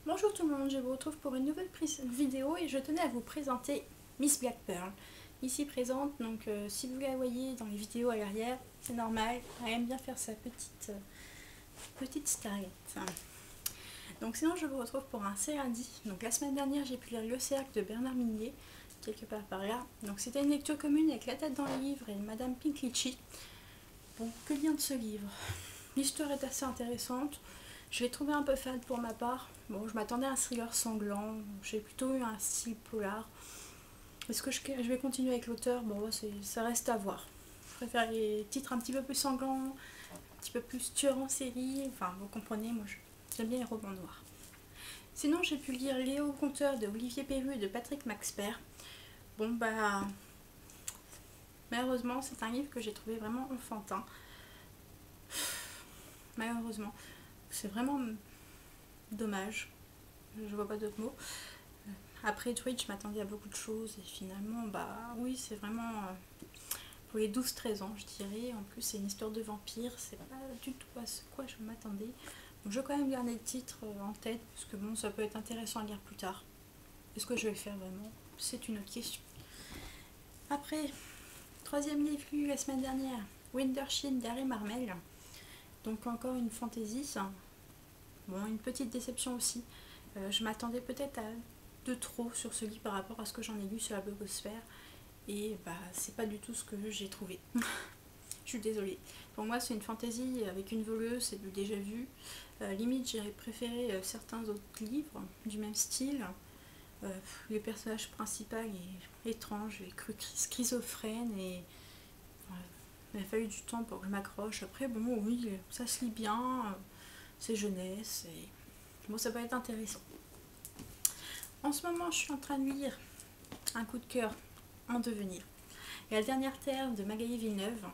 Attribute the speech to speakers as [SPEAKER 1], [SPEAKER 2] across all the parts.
[SPEAKER 1] Bonjour tout le monde, je vous retrouve pour une nouvelle vidéo et je tenais à vous présenter Miss Black Pearl. Ici présente, donc si vous la voyez dans les vidéos à l'arrière, c'est normal, elle aime bien faire sa petite starlette. Donc sinon je vous retrouve pour un C'est lundi. Donc la semaine dernière j'ai pu lire Le Cercle de Bernard Minier, quelque part par là. Donc c'était une lecture commune avec La tête dans le livre et Madame Pink Litchi. Bon, que dire de ce livre? L'histoire est assez intéressante. Je l'ai trouvé un peu fade pour ma part. Bon, je m'attendais à un thriller sanglant. J'ai plutôt eu un style polar. Est-ce que je vais continuer avec l'auteur? Bon, ça reste à voir. Je préfère les titres un petit peu plus sanglants, un petit peu plus tueurs en série. Enfin, vous comprenez, moi j'aime bien les romans noirs. Sinon, j'ai pu lire Léo Conteur de Olivier Perru et de Patrick Maxpert. Bon, bah. Malheureusement, c'est un livre que j'ai trouvé vraiment enfantin. Malheureusement. C'est vraiment dommage. Je vois pas d'autres mots. Après Twitch, je m'attendais à beaucoup de choses et finalement, bah oui, c'est vraiment pour les 12-13 ans, je dirais. En plus, c'est une histoire de vampire, c'est pas du tout à ce quoi je m'attendais. Donc, je vais quand même garder le titre en tête parce que bon, ça peut être intéressant à lire plus tard. Est-ce que je vais le faire vraiment? C'est une autre question. Après, troisième livre lu la semaine dernière, Wintershin d'Harry Marmel. Donc encore une fantaisie. Bon, une petite déception aussi. Je m'attendais peut-être à de trop sur ce livre par rapport à ce que j'en ai lu sur la blogosphère. Et bah, c'est pas du tout ce que j'ai trouvé. Je suis désolée. Pour moi, c'est une fantaisie avec une voleuse, c'est du déjà vu. Limite, j'aurais préféré certains autres livres du même style. Le personnage principal est étrange, est cru schizophrène et il a fallu du temps pour que je m'accroche. Après, bon, oui, ça se lit bien, c'est jeunesse et bon, ça peut être intéressant. En ce moment, je suis en train de lire un coup de cœur en devenir. Et La dernière terre de Magali Villeneuve.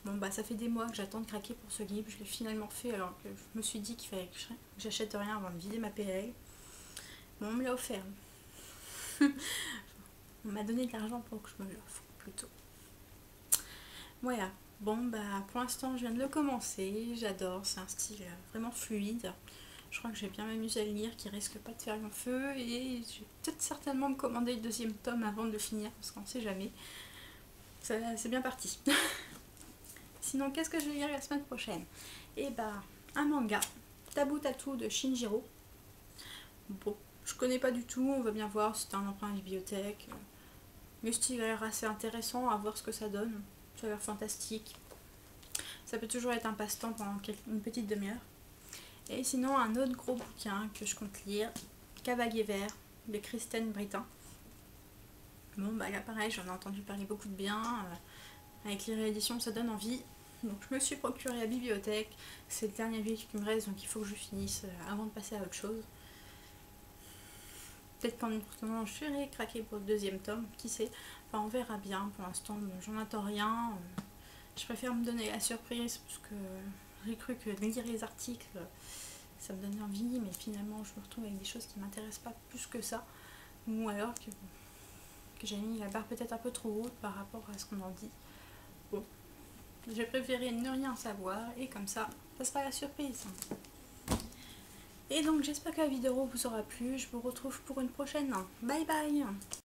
[SPEAKER 1] Bon, bah, ça fait des mois que j'attends de craquer pour ce livre. Je l'ai finalement fait alors que je me suis dit qu'il fallait que j'achète rien avant de vider ma PL. Bon, on me l'a offert. On m'a donné de l'argent pour que je me l'offre, plutôt. Voilà. Bon, bah, pour l'instant, je viens de le commencer. J'adore. C'est un style vraiment fluide. Je crois que je vais bien m'amuser à le lire, qui risque pas de faire long feu. Et je vais peut-être certainement me commander le deuxième tome avant de le finir, parce qu'on sait jamais. C'est bien parti. Sinon, qu'est-ce que je vais lire la semaine prochaine? Et bah, un manga, Tabou Tattoo de Shinjiro. Bon, je connais pas du tout, on va bien voir, c'est un emprunt à la bibliothèque. Le style a l'air assez intéressant, à voir ce que ça donne. Ça a l'air fantastique. Ça peut toujours être un passe-temps pendant une petite demi-heure. Et sinon, un autre gros bouquin que je compte lire, Cavalier vert de Kristen Britain. Bon, bah là pareil, j'en ai entendu parler beaucoup de bien. Avec les rééditions, ça donne envie. Donc je me suis procuré la bibliothèque. C'est le dernier livre qui me reste, donc il faut que je finisse avant de passer à autre chose. Peut-être qu'en temps, je serai craquer pour le deuxième tome, qui sait. Enfin, on verra bien. Pour l'instant, j'en attends rien. Je préfère me donner la surprise parce que j'ai cru que lire les articles, ça me donnait envie, mais finalement, je me retrouve avec des choses qui m'intéressent pas plus que ça. Ou alors que j'ai mis la barre peut-être un peu trop haute par rapport à ce qu'on en dit. Bon, j'ai préféré ne rien savoir et comme ça sera la surprise. Et donc j'espère que la vidéo vous aura plu, je vous retrouve pour une prochaine. Bye bye!